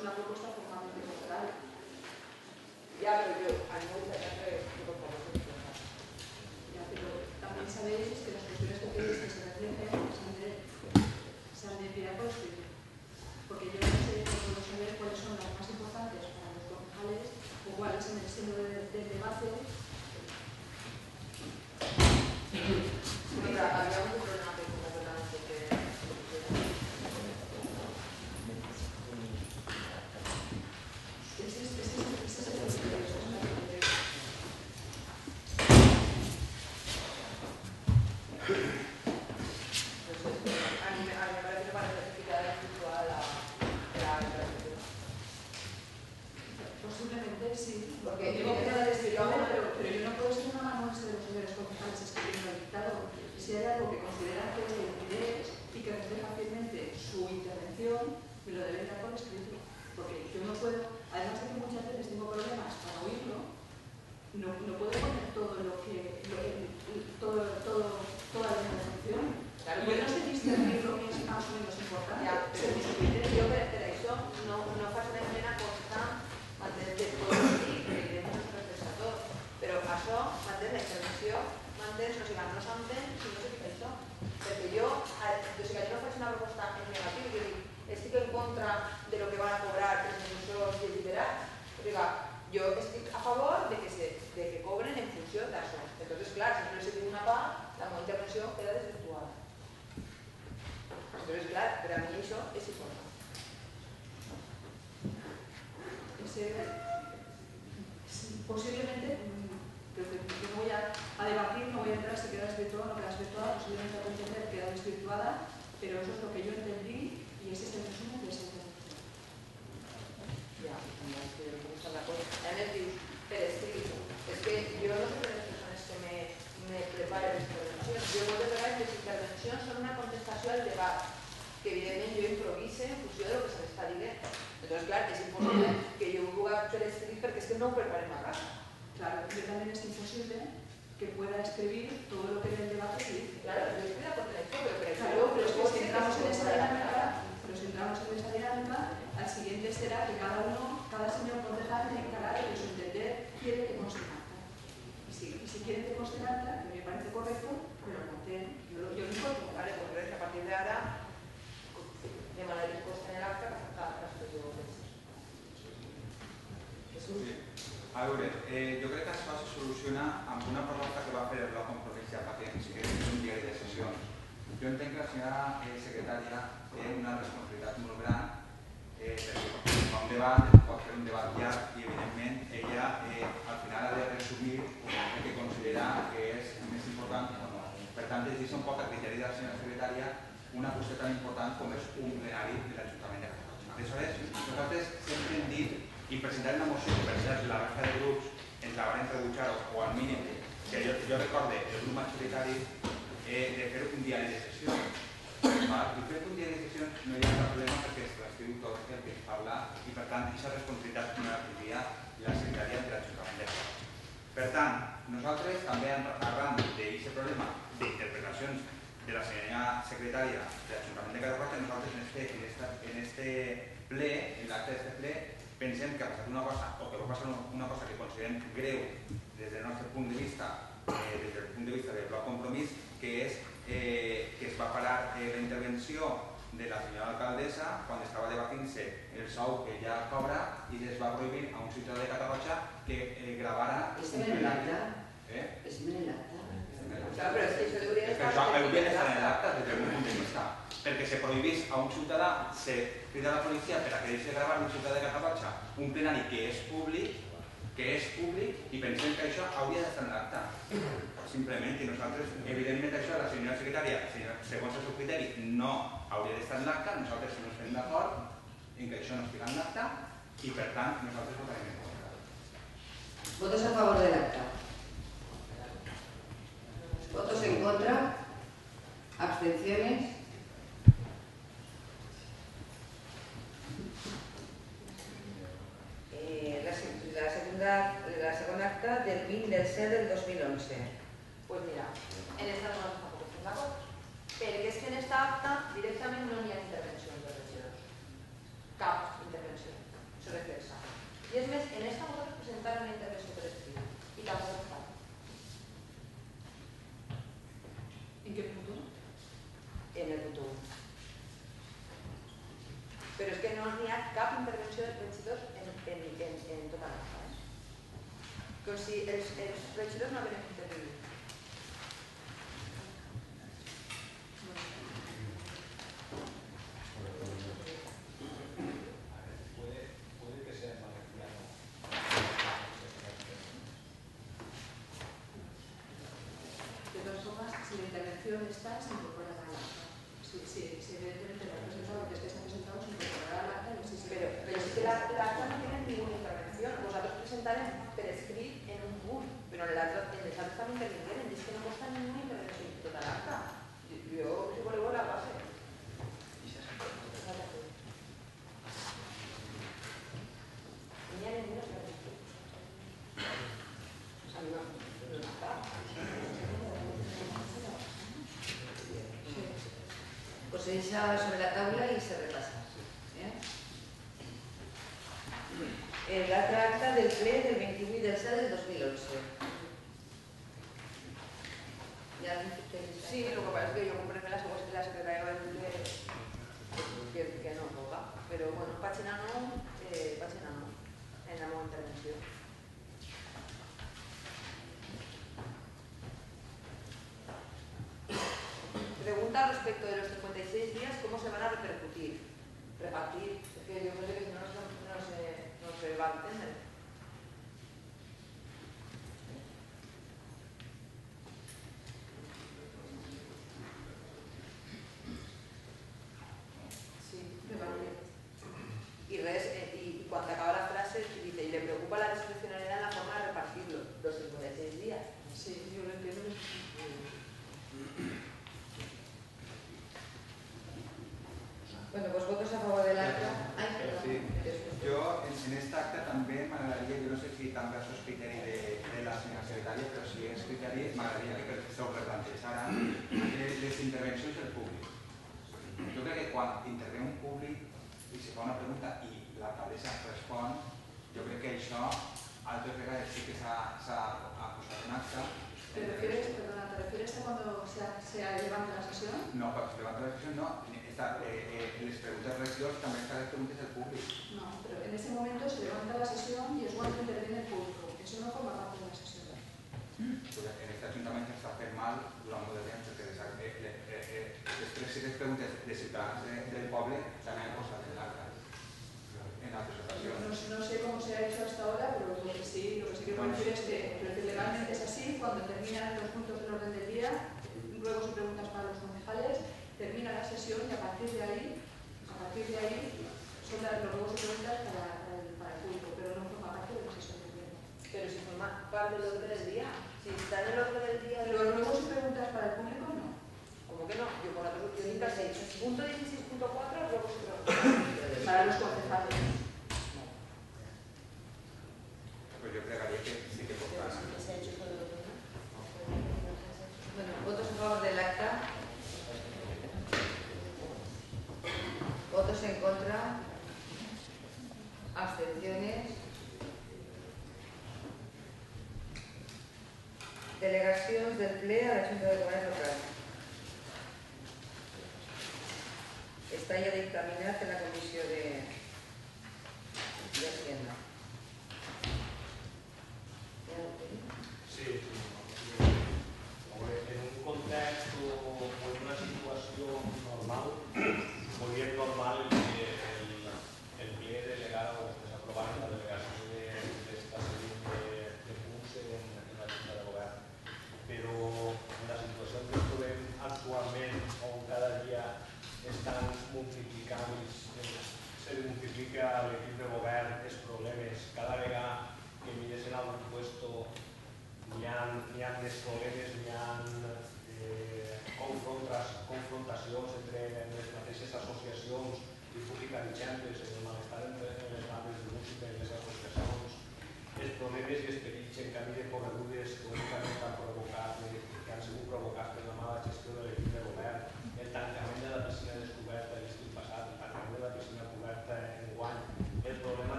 es una propuesta formalmente contraria. Ya, pero yo, a mí me gustaría que por favor se entienda. Ya, pero también sabéis que las cuestiones que pedís que se reflejen se han de enviar por escrito. Porque yo no sé, no puedo saber cuáles son las más importantes para los concejales o cuál es el seno del debate. Mira, había un problema que completamente que... Posiblemente sí, porque digo que queda desvirtuado, pero yo no puedo ser una amanuense de los señores concejales escribiendo el dictado. Si hay algo que consideran que es de interés y que refleja fielmente su intervención, me lo deben dar por escrito. Porque yo no puedo, además de que muchas veces tengo problemas para oírlo, no puedo poner todo lo que toda la intervención. Claro, yo no sé discernir lo que es más o menos importante. Ya, pero això no fa esment a constar mantens de tot i que evidentment no es reflexa tot, però això mantens la intervenció, mantens, o sigui, no s'entén si no se fica això. Perquè jo no faig una proposta en negatiu, jo dic, estic en contra de lo que van a cobrar els professors deliberats. O sigui, jo estic a favor de que cobren en funció d'això. Entonces, clar, si no els dic una part, la meva intervenció queda desvirtuada. Entonces, clar, per a mi això és important. Posiblemente, pero que no voy a debatir, no voy a entrar si queda desvirtuada o no queda desvirtuada, posiblemente a entender que queda desvirtuada, pero eso es lo que yo entendí y ese es el resumen de esa intervención. Ya, es que yo no estoy de acuerdo. A mí me dius, per escrito, es que yo no soy de las personas que me preparen las intervencions. Jo moltes vegades les intervencions són una contestació al debat, que evidentment jo improvise en funció de lo que se m'està dient. Entonces, claro, es imposible que yo pueda hacer escribir porque es que no preparé una casa. Claro, yo también es imposible que pueda escribir todo lo que en el debate se dice. Claro, yo estoy de acuerdo en esto, pero es que si entramos en esa dinámica, al siguiente será que cada señor concejal tiene que hablar de su entender quiere que conste en acta. Y si quiere que conste en acta, que me parece correcto, pero mantén, yo lo encuentro. Vale, pues a partir de ahora, de manera dispuesta en el acta, cada caso yo A veure, jo crec que això se soluciona amb una proposta que va fer el Bloc Compromís a Patents, que és un diari de sessions. Jo entenc que la senyora secretària té una responsabilitat molt gran perquè fa un debat, pot fer un debat llarg i evidentment ella al final ha de resumir el que considera que és més important o no. Per tant, deixa un poc a criteri de la senyora secretària una qüestió tan important com és un plenari de l'Ajuntament de Catalunya. Aleshores, nosaltres sempre hem dit i presentar una moció que per cert la resta de grups ens la van rebutjar o al mínim que jo recorde el grup majoritari de fer un diari de sessions. I fer un diari de sessions no hi ha cap problema perquè es transcriu tot el que es parla i per tant aquesta responsabilitat no la tindria la secretària de l'Ajuntament de Catalunya. Per tant, nosaltres també arran d'aquest problema d'interpretacions de la senyora secretària de l'Ajuntament de Catalunya, nosaltres en este ple, en l'acte d'este ple, pensem que ha passat una cosa, o que va passar una cosa que considerem greu des del nostre punt de vista, des del punt de vista del Bloc Compromís, que és que es va parar la intervenció de la senyora alcaldessa quan estava debatint-se el sou que ja cobra i es va prohibir a un ciutadà de Catalunya que gravara... ¿Está en el acta? ¿Está en el acta? Claro, pero es que eso debería estar en el acta des del meu punt de vista. Perquè se prohibís a un ciutadà, se crida a la policia per a que deixi gravar un ciutadà de Catalunya un plenari que és públic i pensem que això hauria d'estar en l'acta. Simplement, i nosaltres, evidentment això, la senyora secretària, segons el seu criteri, no hauria d'estar en l'acta, nosaltres no estem d'acord en que això no estigui en l'acta i per tant nosaltres votarem en contra. ¿Votos a favor del acta? ¿Votos en contra? ¿Abstenciones? La segunda acta del 20 del 7 del 2011. Pues mira, en esta no nos tampoco estem d'acord, perquè és que en esta acta directament no hi ha intervencions de regidors. Cap intervenció. no n'hi ha cap intervenció dels regidors en tota l'acta. Com si els regidors no havien intervingut. Está, se incorporará al acta. Si evidentemente la presentado que está presentado se incorporará al acta. Pero es que la acta no tiene ninguna intervención. Vosotros presentarem per escrit en un punt, però en els altres també intervingueren. I és que no costa ninguna intervenció en tota l'acta. Jo, si voleu, la base. N'hi ha ninguna intervenció. O sea, no està. Pues se echa sobre la tabla y se repasa. L'altra acta del ple del 28 del 7 del 2011. Sí, lo que pasa es que yo compré la secretaria del ple que no toca, pero bueno, pàgina no, en la meva intervenció. Pregunta respecto de los 56 días, ¿cómo se van a repercutir? Repartir, es que yo creo que si no, no se va a entender. Sí, repartir. Y cuando acaba la frase dice, y le preocupa la discrecionalidad en la forma de repartirlo, los 56 días. Sí, yo lo entiendo. Bueno, pues votos a favor del acta. Sí. Yo en esta acta también me agradaría, yo no sé si també això és criteri de la senyora secretària, però si és criteri m'agradaria que se ho replantejaran les intervencions del públic. Jo crec que quan intervé un públic i se fa una pregunta i l'alcaldessa respon, jo crec que això altres vegades sí que s'ha posat en acta. ¿Te refieres a cuando se levanta la sesión? No, cuando se levanta la sesión no. Les preguntas de regidors també estan les preguntes del públic. No, pero en ese momento se levanta la sesión y es cuando interviene el público. Eso no forma parte de la sesión. Porque en este ajuntament s'està fent mal durant molt de temps perquè les preguntes de ciutadans del poble també han posat en l'acta en altres ocasions. No sé cómo se ha hecho hasta ahora, pero lo que sí que puedo decir es que legalmente es así. Cuando terminan los puntos del orden del día, luego se preguntas para los concejales, termina la sesión y a partir de ahí son los ruegos y preguntas para el público, pero no forma parte de la sesión del pleno. Pero si forma parte del orden del día, si está en el orden del día... Los ruegos y preguntas para el público no. ¿Cómo que no? Yo por la nunca sé. Punto 16.4, ruegos y preguntas. Para los concejales. Pues yo pregaría que sí que portaran. Bueno, votos a favor del acta. Votos en contra. Abstenciones. Delegacions del ple a la Junta de Govern local. Està ja dictaminat en la Comissió d'Hacienda. Sí, en un context o en una situació normal, molt bien normal el ple delegado o que s'aprovat la delegació d'esta sèrie de punts en la Junta de Govern. Però en la situació que ens trobem actualment, on cada dia estan multiplicant els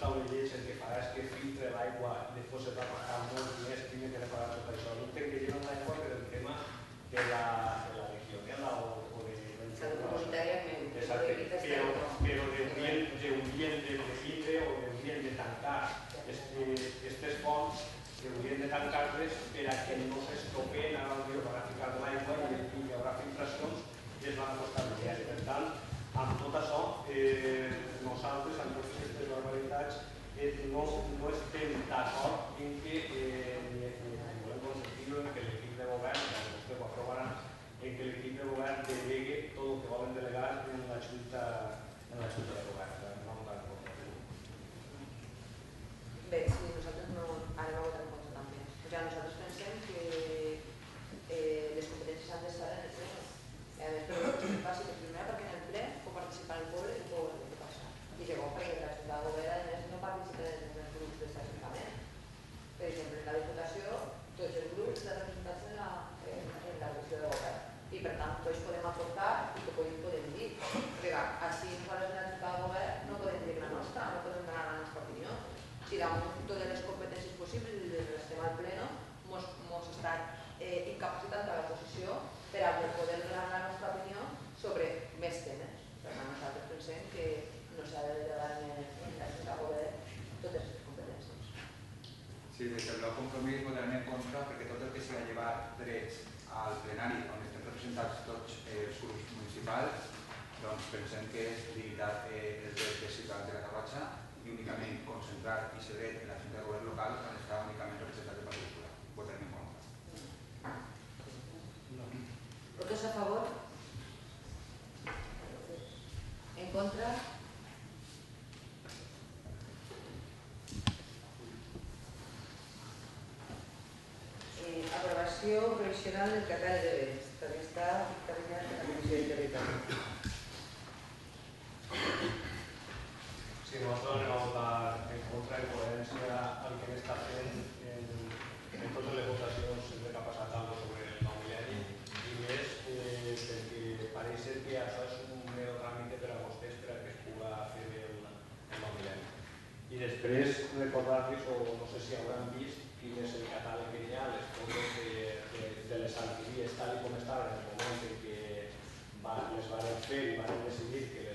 taula de lleis el que farà és que filtre l'aigua i després es va pagar molt més primer que reparar tot això. L'últim que lleven l'aigua per el tema de la legionela o de... Salut comunitària Exacte, però haurien de filtre o haurien de tancar aquestes fonts, haurien de tancar-les per a que no s'estropeen, ara potser van a ficar l'aigua i hi haurà filtracions i es van a costar diners. Per tant, amb tot això, nosaltres, amb totes aquestes barbaritats, no estem d'acord en que volem consentir-ho en que l'equip de govern, que vostès ho aprovaran, en que l'equip de govern delegue tot el que volen delegar en la Junta de Govern. No votar en contra. Bé, sí, nosaltres no anem a votar en contra també. O sigui, nosaltres pensem que les competències han d'estar en el ple. A més, però és bàsic, primera perquè en el ple pot participar el poble i pot veure què passa. I segon, perquè la Junta de Govern, a més, no participa en els grups d'aquest Ajuntament. Per exemple, en la Diputació, tots els grups estan representats en la qüestió de govern. I per tant, tots podem aportar i que podem dir. Perquè així nosaltres en la Junta de Govern no podem dir la nostra, no podem donar la nostra opinió. Si damos totes les competències possibles i les estem al pleno, ens estan incapacitant a la posició per a poder donar la nostra opinió sobre més temes. Per tant, nosaltres pensem que no s'ha de delegar en la Junta de Govern totes les competències. Sí, des del bloc Compromís votarem en contra perquè tot el que sigui llevar drets al plenari on estem representats tots els grups municipals, doncs pensem que és limitar els drets dels ciutadans de la Garrotxa i únicament concentrar i ser dret en la Junta de Govern local on està únicament representat el Partit Popular. Votarem en contra. ¿Votos a favor? ¿En contra? Aprobació provisional del catàleg de béns. També està dictaminat en la Comissió de Territori. Sí, nosaltres anem a votar en contra en coherència al que hem estat fent en totes les votacions sempre que ha passat alguna cosa sobre el nou mil·lenni i més perquè pareix ser que això és un mero tràmit per a vostès per a que es pugui fer el nou mil·lenni. I després recordar-los, o no sé si hauran vist, quin és el catàleg que hi ha, les fotos de les alqueries tal com estaven en el moment en què les van fer i van decidir que